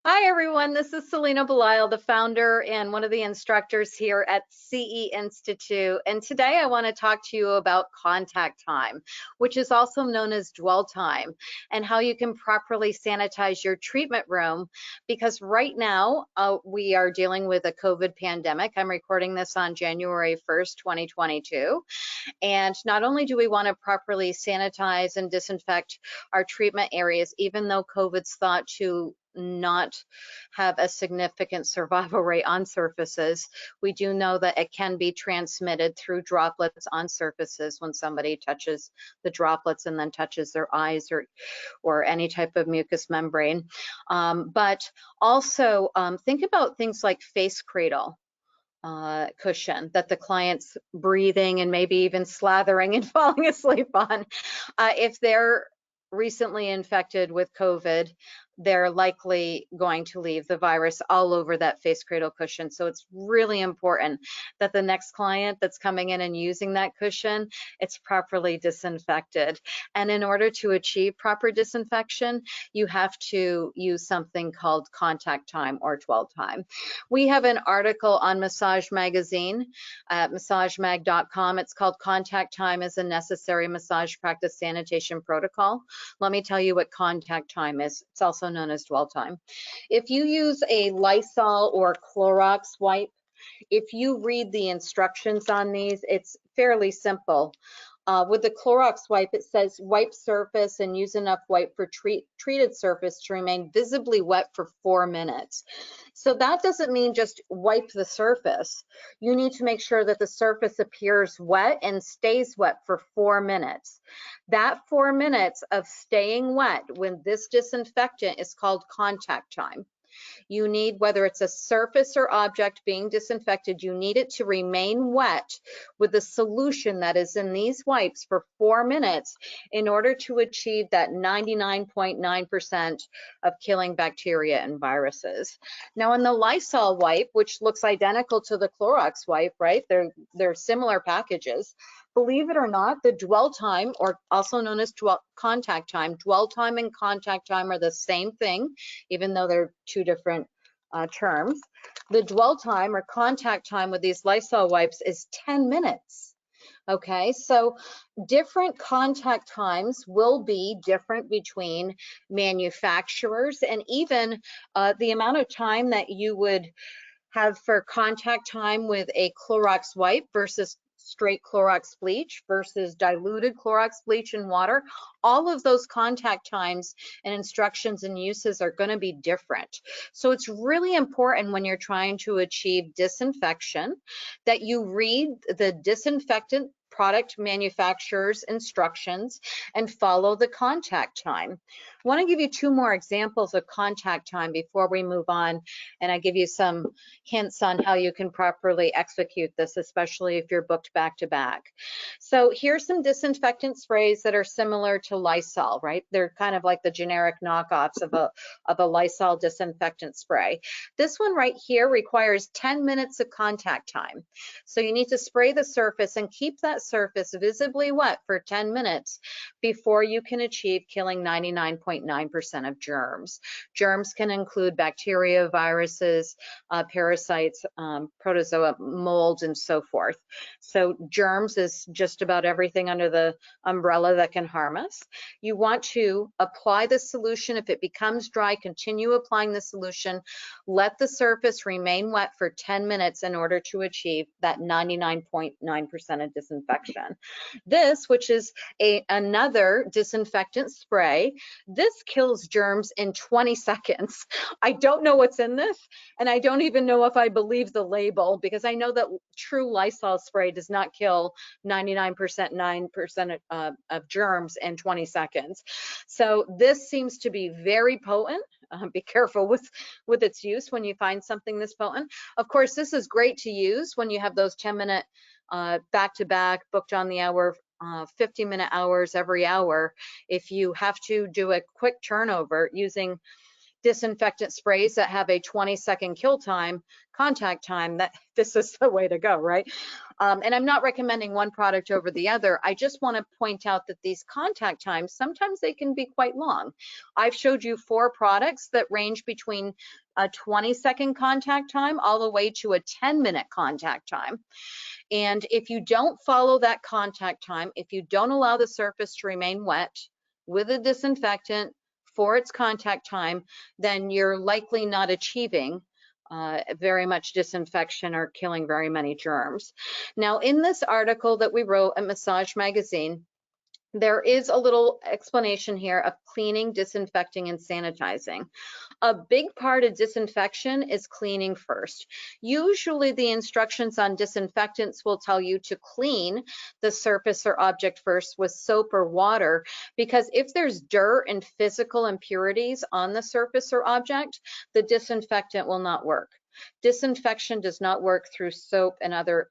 Hi everyone, this is Selena Belisle, the founder and one of the instructors here at CE Institute. And today I want to talk to you about contact time, which is also known as dwell time, and how you can properly sanitize your treatment room. Because right now we are dealing with a COVID pandemic. I'm recording this on January 1st, 2022. And not only do we want to properly sanitize and disinfect our treatment areas, even though COVID's thought to not have a significant survival rate on surfaces, we do know that it can be transmitted through droplets on surfaces when somebody touches the droplets and then touches their eyes or any type of mucous membrane. But also think about things like face cradle cushion that the client's breathing and maybe even slathering and falling asleep on. If they're recently infected with COVID, they're likely going to leave the virus all over that face cradle cushion. So it's really important that the next client that's coming in and using that cushion, it's properly disinfected. And in order to achieve proper disinfection, you have to use something called contact time or dwell time. We have an article on Massage Magazine at massagemag.com. It's called Contact Time is a Necessary Massage Practice Sanitation Protocol. Let me tell you what contact time is. It's also known as dwell time. If you use a Lysol or Clorox wipe, if you read the instructions on these, it's fairly simple. With the Clorox wipe, it says wipe surface and use enough wipe for treated surface to remain visibly wet for 4 minutes. So that doesn't mean just wipe the surface. You need to make sure that the surface appears wet and stays wet for 4 minutes. That 4 minutes of staying wet when this disinfectant is called contact time. You need, whether it's a surface or object being disinfected, you need it to remain wet with the solution that is in these wipes for 4 minutes in order to achieve that 99.9% of killing bacteria and viruses. Now in the Lysol wipe, which looks identical to the Clorox wipe, right? They're similar packages. Believe it or not, the dwell time, or also known as contact time, dwell time and contact time are the same thing, even though they're two different terms. The dwell time or contact time with these Lysol wipes is 10 minutes. Okay, so different contact times will be different between manufacturers, and even the amount of time that you would have for contact time with a Clorox wipe versus straight Clorox bleach versus diluted Clorox bleach and water. All of those contact times and instructions and uses are going to be different. So it's really important when you're trying to achieve disinfection that you read the disinfectant product manufacturer's instructions and follow the contact time. I want to give you two more examples of contact time before we move on, and I give you some hints on how you can properly execute this, especially if you're booked back to back. So here's some disinfectant sprays that are similar to Lysol, right? They're kind of like the generic knockoffs of a Lysol disinfectant spray. This one right here requires 10 minutes of contact time. So you need to spray the surface and keep that surface visibly wet for 10 minutes before you can achieve killing 99.9% of germs. Germs can include bacteria, viruses, parasites, protozoa, molds, and so forth. So germs is just about everything under the umbrella that can harm us. You want to apply the solution. If it becomes dry, continue applying the solution. Let the surface remain wet for 10 minutes in order to achieve that 99.9% of disinfection. This, which is another disinfectant spray, this kills germs in 20 seconds. I don't know what's in this, and I don't even know if I believe the label, because I know that true Lysol spray does not kill 99% of germs in 20 seconds. So this seems to be very potent. Be careful with its use when you find something this potent. Of course, this is great to use when you have those 10-minute back-to-back, booked on the hour, 50-minute hours every hour. If you have to do a quick turnover using disinfectant sprays that have a 20-second kill time, contact time, that this is the way to go, right? And I'm not recommending one product over the other. I just want to point out that these contact times, sometimes they can be quite long. I've showed you 4 products that range between a 20-second contact time all the way to a 10-minute contact time. And if you don't follow that contact time, if you don't allow the surface to remain wet with a disinfectant for its contact time, then you're likely not achieving very much disinfection or killing very many germs. Now, in this article that we wrote at Massage Magazine, there is a little explanation here of cleaning, disinfecting, and sanitizing. A big part of disinfection is cleaning first. Usually the instructions on disinfectants will tell you to clean the surface or object first with soap or water, because if there's dirt and physical impurities on the surface or object, the disinfectant will not work. Disinfection does not work through soap and other,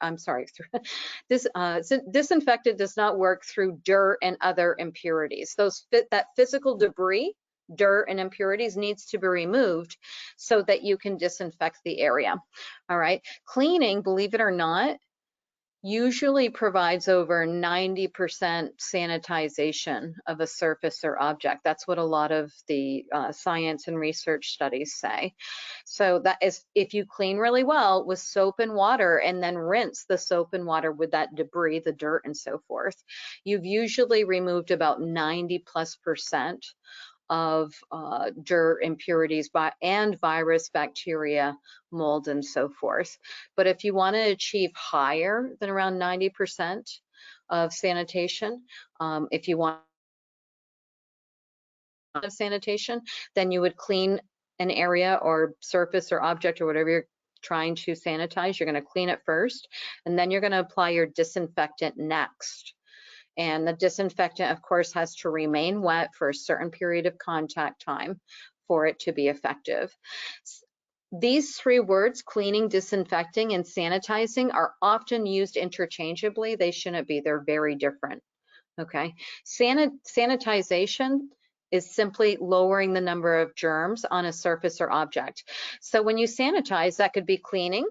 disinfectant does not work through dirt and other impurities. That physical debris, dirt and impurities, needs to be removed so that you can disinfect the area. All right, cleaning, believe it or not, usually provides over 90% sanitization of a surface or object. That's what a lot of the science and research studies say. So that is, if you clean really well with soap and water and then rinse the soap and water with that debris, the dirt and so forth, you've usually removed about 90+% of dirt, impurities, and virus, bacteria, mold, and so forth. But if you want to achieve higher than around 90% of sanitation, if you want of sanitation, then you would clean an area or surface or object or whatever you're trying to sanitize. You're going to clean it first, and then you're going to apply your disinfectant next. And the disinfectant, of course, has to remain wet for a certain period of contact time for it to be effective. These 3 words, cleaning, disinfecting, and sanitizing, are often used interchangeably. They shouldn't be. They're very different. Okay. Sanitization is simply lowering the number of germs on a surface or object. So when you sanitize, that could be cleaning,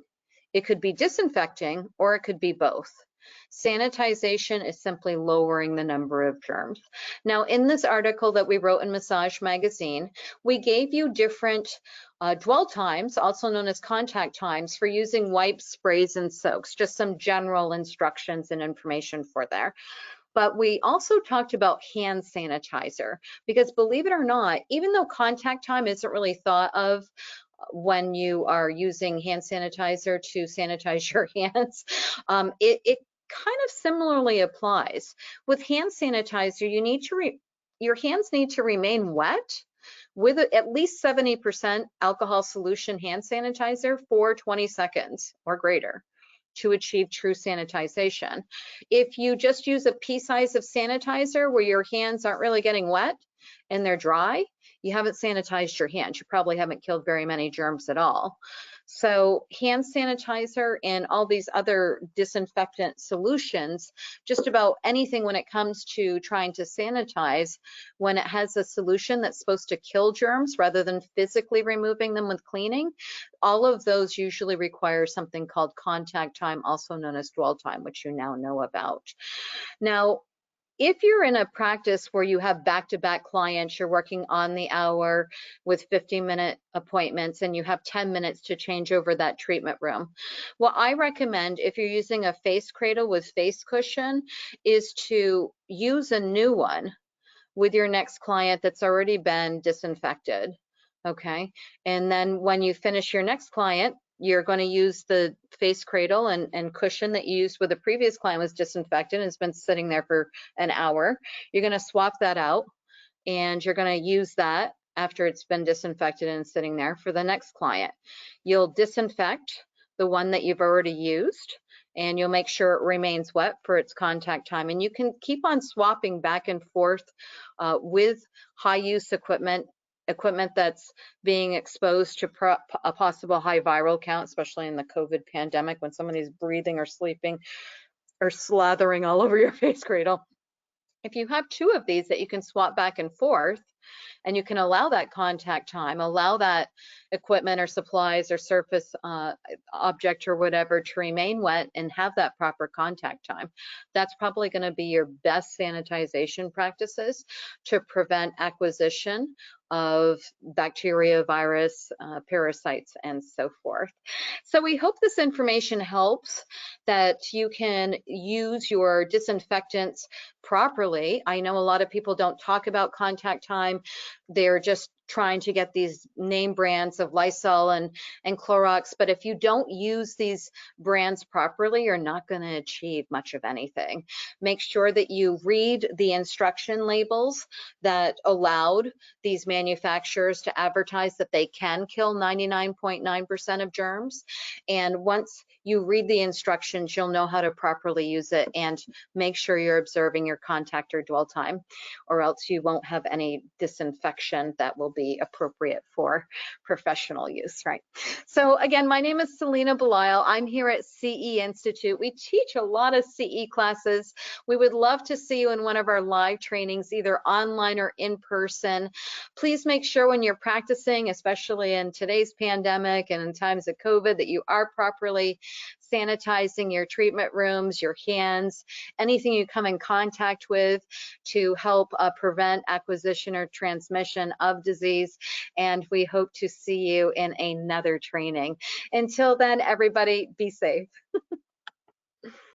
it could be disinfecting, or it could be both. Sanitization is simply lowering the number of germs. Now, in this article that we wrote in Massage Magazine, we gave you different dwell times, also known as contact times, for using wipes, sprays, and soaks, just some general instructions and information for there. But we also talked about hand sanitizer, because believe it or not, even though contact time isn't really thought of when you are using hand sanitizer to sanitize your hands, it kind of similarly applies. With hand sanitizer, you need to your hands need to remain wet with at least 70% alcohol solution hand sanitizer for 20 seconds or greater to achieve true sanitization. If you just use a pea size of sanitizer where your hands aren't really getting wet and they're dry, you haven't sanitized your hands. You probably haven't killed very many germs at all. So hand sanitizer and all these other disinfectant solutions, just about anything when it comes to trying to sanitize, when it has a solution that's supposed to kill germs rather than physically removing them with cleaning, all of those usually require something called contact time, also known as dwell time, which you now know about. Now, if you're in a practice where you have back-to-back clients, you're working on the hour with 15-minute appointments and you have 10 minutes to change over that treatment room, what I recommend, if you're using a face cradle with face cushion, is to use a new one with your next client that's already been disinfected. Okay, and then when you finish your next client, you're going to use the face cradle and cushion that you used with the previous client was disinfected and it's been sitting there for an hour. You're going to swap that out and you're going to use that after it's been disinfected and sitting there for the next client. You'll disinfect the one that you've already used and you'll make sure it remains wet for its contact time. And you can keep on swapping back and forth with high use equipment that's being exposed to a possible high viral count, especially in the COVID pandemic when somebody's breathing or sleeping or slathering all over your face cradle. If you have two of these that you can swap back and forth, and you can allow that contact time, allow that equipment or supplies or surface object or whatever to remain wet and have that proper contact time, that's probably going to be your best sanitization practices to prevent acquisition of bacteria, virus, parasites, and so forth. So we hope this information helps, that you can use your disinfectants properly. I know a lot of people don't talk about contact time. They're just trying to get these name brands of Lysol and Clorox, but if you don't use these brands properly, you're not going to achieve much of anything. Make sure that you read the instruction labels that allowed these manufacturers to advertise that they can kill 99.9% of germs. And once you read the instructions, you'll know how to properly use it, and make sure you're observing your contact or dwell time, or else you won't have any disinfection that will be appropriate for professional use, right? So again, my name is Selena Belisle. I'm here at CE Institute. We teach a lot of CE classes. We would love to see you in one of our live trainings, either online or in person. Please make sure when you're practicing, especially in today's pandemic and in times of COVID, that you are properly sanitizing your treatment rooms, your hands, anything you come in contact with, to help prevent acquisition or transmission of disease. And we hope to see you in another training. Until then, everybody, be safe.